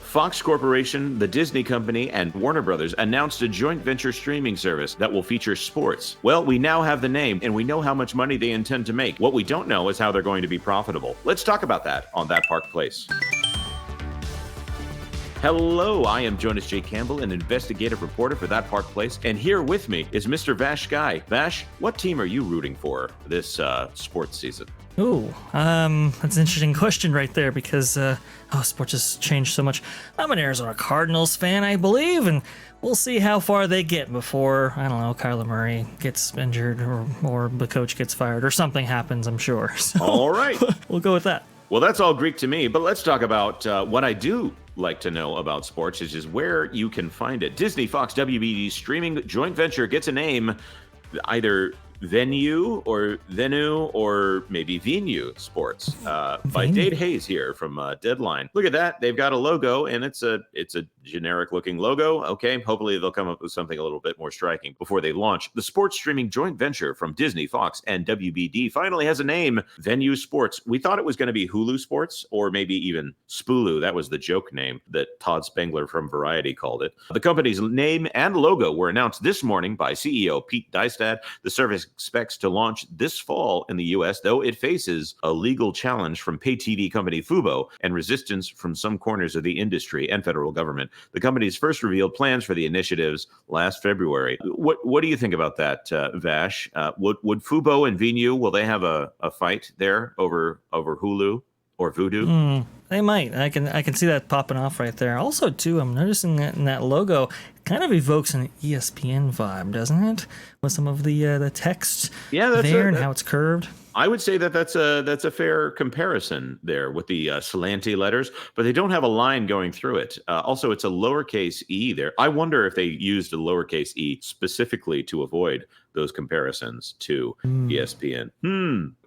Fox Corporation, the Disney Company, and Warner Brothers announced a joint venture streaming service that will feature sports. Well, we now have the name, and we know how much money they intend to make. What we don't know is how they're going to be profitable. Let's talk about that on That Park Place. Hello, I am Jonas J. Campbell, an investigative reporter for That Park Place, and here with me is Mr. VashSky. Vash, what team are you rooting for this sports season? Ooh, that's an interesting question right there because, sports has changed so much. I'm an Arizona Cardinals fan, I believe, and we'll see how far they get before, I don't know, Kyler Murray gets injured or the coach gets fired or something happens, I'm sure. So, all right. We'll go with that. Well, that's all Greek to me, but let's talk about what I do like to know about sports, which is where you can find it. Disney, Fox, WBD streaming joint venture gets a name, either Venu or maybe Venu Sports by Dade Hayes here from Deadline. Look at that. They've got a logo, and it's a generic looking logo. Okay, hopefully they'll come up with something a little bit more striking before they launch. The sports streaming joint venture from Disney, Fox, and WBD finally has a name, Venu Sports. We thought it was going to be Hulu Sports or maybe even Spulu. That was the joke name that Todd Spengler from Variety called it. The company's name and logo were announced this morning by CEO Pete Dystad. The service expects to launch this fall in the U.S., though it faces a legal challenge from pay TV company Fubo and resistance from some corners of the industry and federal government. The company's first revealed plans for the initiatives last February. What do you think about that, Vash? Would Fubo and Venu, will they have a fight there over Hulu or Vudu? They might. I can see that popping off right there. Also, too, I'm noticing that in that logo, it kind of evokes an ESPN vibe, doesn't it? With some of the text and how it's curved. I would say that's a fair comparison there with the slanty letters, but they don't have a line going through it. Also, it's a lowercase e there. I wonder if they used a lowercase e specifically to avoid those comparisons to ESPN.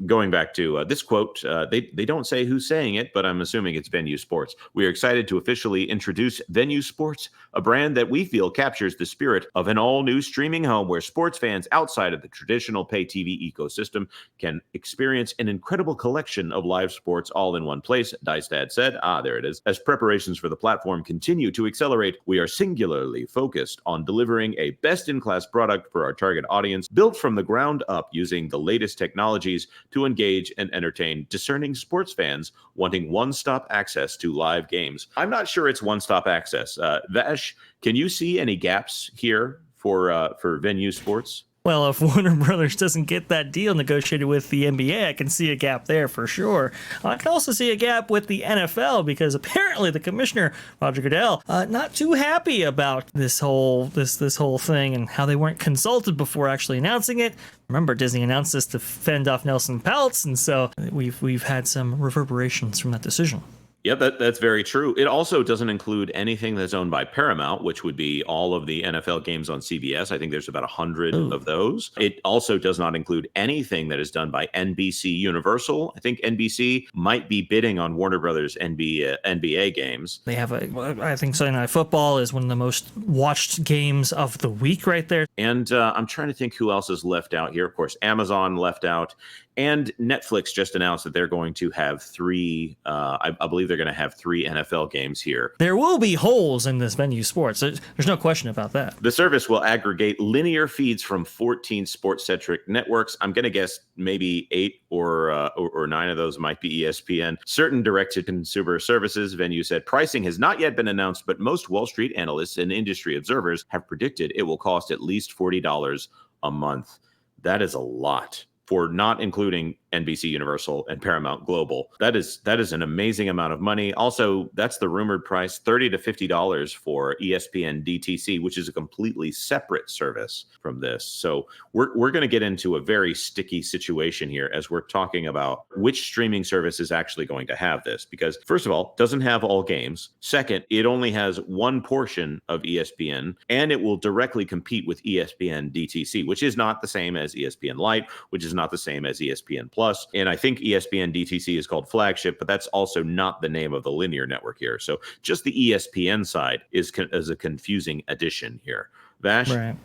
Going back to this quote, they don't say who's saying it, but I'm assuming it's Venu Sports. We are excited to officially introduce Venu Sports, a brand that we feel captures the spirit of an all-new streaming home where sports fans outside of the traditional pay TV ecosystem can experience an incredible collection of live sports all in one place, Dystad said. There it is. As preparations for the platform continue to accelerate, we are singularly focused on delivering a best-in-class product for our target audience, built from the ground up using the latest technologies to engage and entertain discerning sports fans wanting one-stop access to live games. I'm not sure it's one-stop access. Vash, can you see any gaps here for Venu Sports? Well, if Warner Brothers doesn't get that deal negotiated with the NBA, I can see a gap there for sure. I can also see a gap with the NFL because apparently the commissioner, Roger Goodell, not too happy about this whole thing and how they weren't consulted before actually announcing it. Remember, Disney announced this to fend off Nelson Peltz, and so we've had some reverberations from that decision. Yeah, that's very true. It also doesn't include anything that's owned by Paramount, which would be all of the NFL games on CBS. I think there's about 100 of those. It also does not include anything that is done by NBC Universal. I think NBC might be bidding on Warner Brothers NBA games. They have I think Sunday Night Football is one of the most watched games of the week right there. And I'm trying to think who else is left out here. Of course, Amazon left out. And Netflix just announced that they're going to have three, I believe they're going to have 3 NFL games here. There will be holes in this Venu Sports. There's no question about that. The service will aggregate linear feeds from 14 sports-centric networks. I'm going to guess maybe 8 or 9 of those might be ESPN. Certain direct-to-consumer services, Venu said, pricing has not yet been announced, but most Wall Street analysts and industry observers have predicted it will cost at least $40 a month. That is a lot. For not including NBC Universal and Paramount Global. That is an amazing amount of money. Also, that's the rumored price, $30 to $50 for ESPN DTC, which is a completely separate service from this. So we're going to get into a very sticky situation here as we're talking about which streaming service is actually going to have this. Because first of all, it doesn't have all games. Second, it only has one portion of ESPN, and it will directly compete with ESPN DTC, which is not the same as ESPN Lite, which is not the same as ESPN Plus. And I think ESPN DTC is called Flagship, but that's also not the name of the linear network here. So just the ESPN side is a confusing addition here. Vash, right.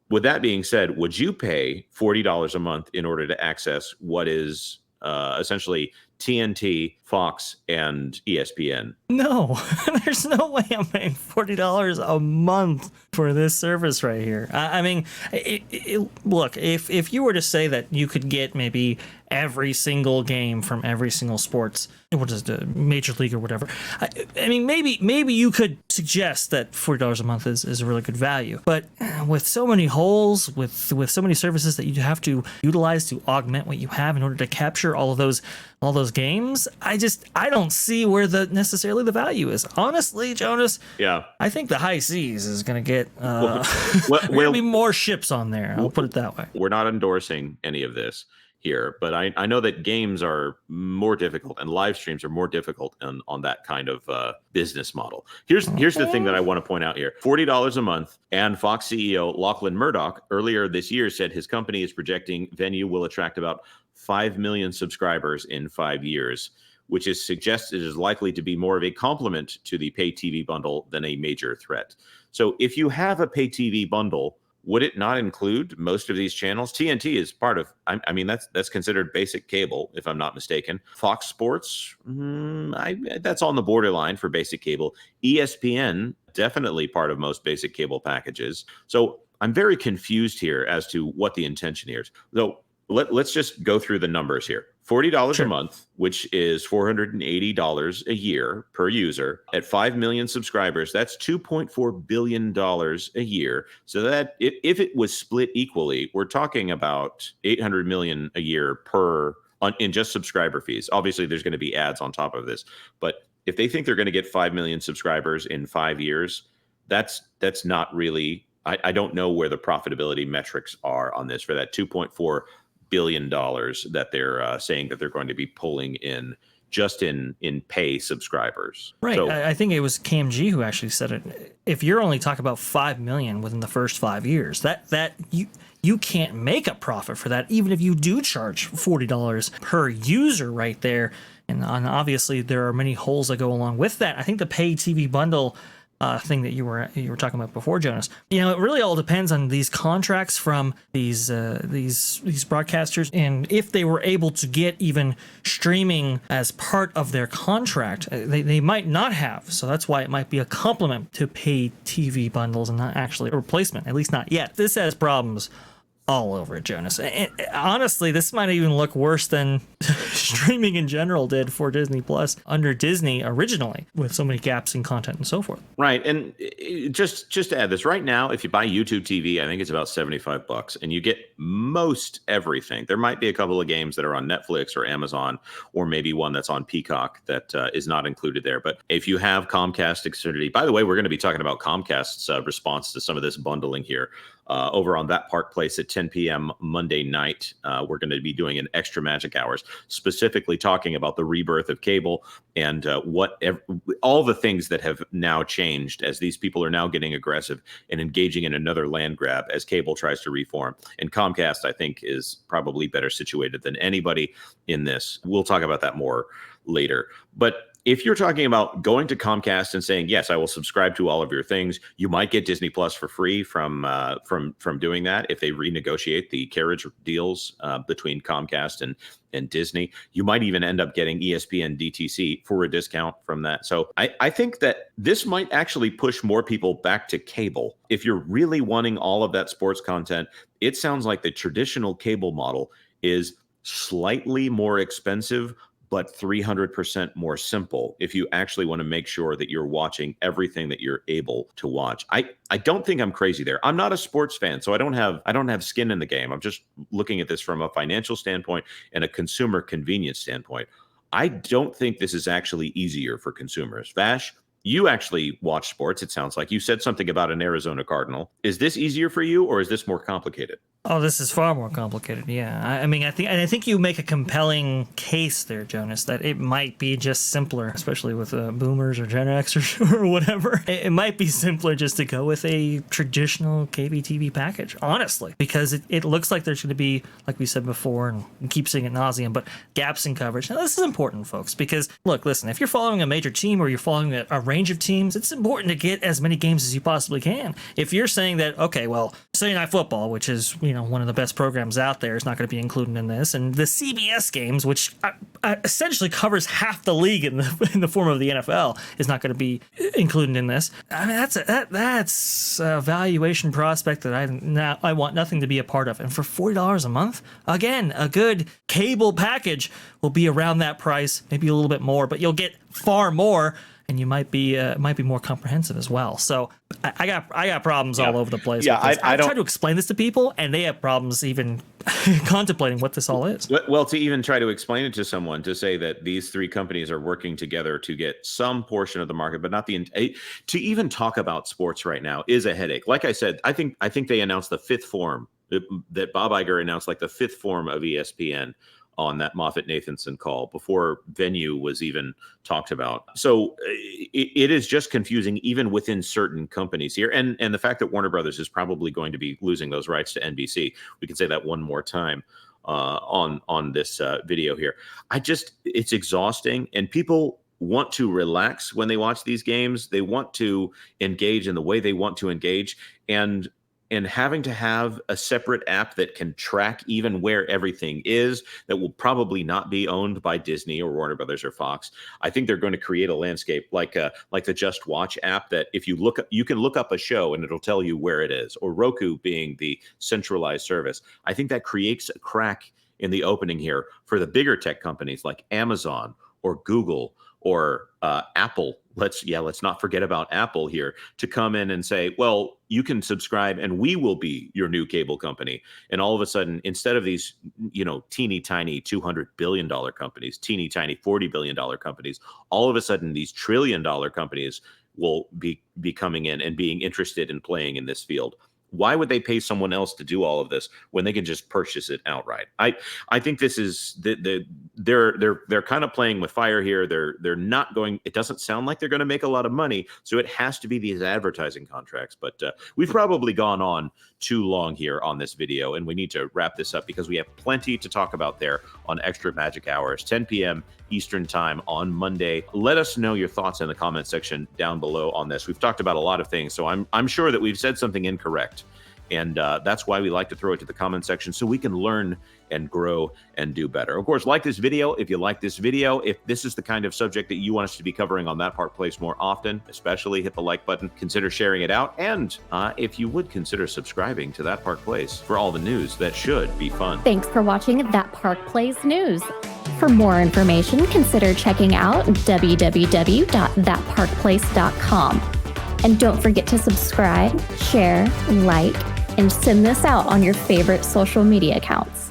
With that being said, would you pay $40 a month in order to access what is essentially TNT, Fox, and ESPN. No, there's no way I'm paying $40 a month for this service right here. I mean, look, if you were to say that you could get maybe every single game from every single sports, what is it, major league or whatever, I mean, maybe you could suggest that $40 a month is a really good value. But with so many holes, with so many services that you have to utilize to augment what you have in order to capture all those games, I don't see where necessarily the value is. Honestly, Jonas, yeah, I think the high seas is going to get there'll be more ships on there. I'll put it that way. We're not endorsing any of this here, but I know that games are more difficult and live streams are more difficult on that kind of business model. Here's the thing that I want to point out here. $40 a month, and Fox CEO Lachlan Murdoch earlier this year said his company is projecting Venu will attract about 5 million subscribers in 5 years, which is suggested is likely to be more of a complement to the pay TV bundle than a major threat. So if you have a pay TV bundle, would it not include most of these channels? TNT is part of, I mean, that's considered basic cable, if I'm not mistaken. Fox Sports, that's on the borderline for basic cable. ESPN, definitely part of most basic cable packages. So I'm very confused here as to what the intention here is. Though, let's just go through the numbers here. $40 a month, which is $480 a year per user. At 5 million subscribers, that's $2.4 billion a year. So that if it was split equally, we're talking about $800 million a year in just subscriber fees. Obviously, there's going to be ads on top of this. But if they think they're going to get 5 million subscribers in 5 years, that's not really, I don't know where the profitability metrics are on this for that $2.4 billion that they're saying that they're going to be pulling in just in pay subscribers. Right. So, I think it was KMG who actually said it. If you're only talking about 5 million within the first 5 years, that you can't make a profit for that, even if you do charge $40 per user right there. And obviously there are many holes that go along with that. I think the pay TV bundle thing that you were talking about before, Jonas. You know, it really all depends on these contracts from these broadcasters, and if they were able to get even streaming as part of their contract, they might not have. So that's why it might be a complement to pay TV bundles and not actually a replacement, at least not yet. This has problems all over it, Jonas. And honestly, this might even look worse than streaming in general did for Disney Plus under Disney originally, with so many gaps in content and so forth. Right. And just to add this, right now, if you buy YouTube TV, I think it's about $75 and you get most everything. There might be a couple of games that are on Netflix or Amazon, or maybe one that's on Peacock that is not included there. But if you have Comcast Xfinity, by the way, we're going to be talking about Comcast's response to some of this bundling here. Over on That Park Place at 10 p.m. Monday night. We're going to be doing an extra magic hours, specifically talking about the rebirth of cable and all the things that have now changed as these people are now getting aggressive and engaging in another land grab as cable tries to reform. And Comcast, I think, is probably better situated than anybody in this. We'll talk about that more later. But if you're talking about going to Comcast and saying, yes, I will subscribe to all of your things, you might get Disney Plus for free from doing that if they renegotiate the carriage deals between Comcast and Disney. You might even end up getting ESPN DTC for a discount from that. So I think that this might actually push more people back to cable. If you're really wanting all of that sports content, it sounds like the traditional cable model is slightly more expensive, but 300% more simple if you actually want to make sure that you're watching everything that you're able to watch. I don't think I'm crazy there. I'm not a sports fan, so I don't have skin in the game. I'm just looking at this from a financial standpoint and a consumer convenience standpoint. I don't think this is actually easier for consumers. Vash, you actually watch sports, it sounds like. You said something about an Arizona Cardinal. Is this easier for you, or is this more complicated? Oh, this is far more complicated. Yeah, I mean, I think you make a compelling case there, Jonas, that it might be just simpler, especially with boomers or Gen Xers or whatever. It might be simpler just to go with a traditional cable TV package, honestly, because it looks like there's going to be, like we said before, and we keep saying it nauseum, but gaps in coverage. Now, this is important, folks, because look, listen, if you're following a major team or you're following a range of teams, it's important to get as many games as you possibly can. If you're saying that, okay, well, Sunday Night Football, which is one of the best programs out there is not going to be included in this. And the CBS games, which essentially covers half the league in the form of the NFL, is not going to be included in this. I mean, that's a valuation prospect that I want nothing to be a part of. And for $40 a month, again, a good cable package will be around that price, maybe a little bit more, but you'll get far more. And you might be more comprehensive as well. So I got problems all over the place. Yeah, I try to explain this to people, and they have problems even contemplating what this all is. Well, to even try to explain it to someone, to say that these three companies are working together to get some portion of the market, but not the to even talk about sports right now is a headache. Like I said, I think they announced the fifth form that Bob Iger announced, like the fifth form of ESPN on that Moffett-Nathanson call before Venu was even talked about. So it is just confusing even within certain companies here. And the fact that Warner Brothers is probably going to be losing those rights to NBC. We can say that one more time on this video here. It's exhausting, and people want to relax when they watch these games. They want to engage in the way they want to engage, and having to have a separate app that can track even where everything is, that will probably not be owned by Disney or Warner Brothers or Fox. I think they're going to create a landscape like the Just Watch app that if you can look up a show and it'll tell you where it is, or Roku being the centralized service. I think that creates a crack in the opening here for the bigger tech companies like Amazon or Google or Apple. Let's not forget about Apple here, to come in and say, well, you can subscribe and we will be your new cable company. And all of a sudden, instead of these, teeny tiny $200 billion companies, teeny tiny $40 billion companies, all of a sudden these $1 trillion companies will be coming in and being interested in playing in this field. Why would they pay someone else to do all of this when they can just purchase it outright? I think this is they're kind of playing with fire here. They're not going. It doesn't sound like they're going to make a lot of money, so it has to be these advertising contracts. But we've probably gone on too long here on this video, and we need to wrap this up because we have plenty to talk about there on Extra Magic Hours, 10 p.m. Eastern Time on Monday. Let us know your thoughts in the comment section down below on this. We've talked about a lot of things, so I'm sure that we've said something incorrect. And that's why we like to throw it to the comment section so we can learn and grow and do better. Of course, like this video if you like this video. If this is the kind of subject that you want us to be covering on That Park Place more often, especially hit the like button, consider sharing it out. And if you would consider subscribing to That Park Place for all the news that should be fun. Thanks for watching That Park Place News. For more information, consider checking out www.thatparkplace.com. And don't forget to subscribe, share, like, and send this out on your favorite social media accounts.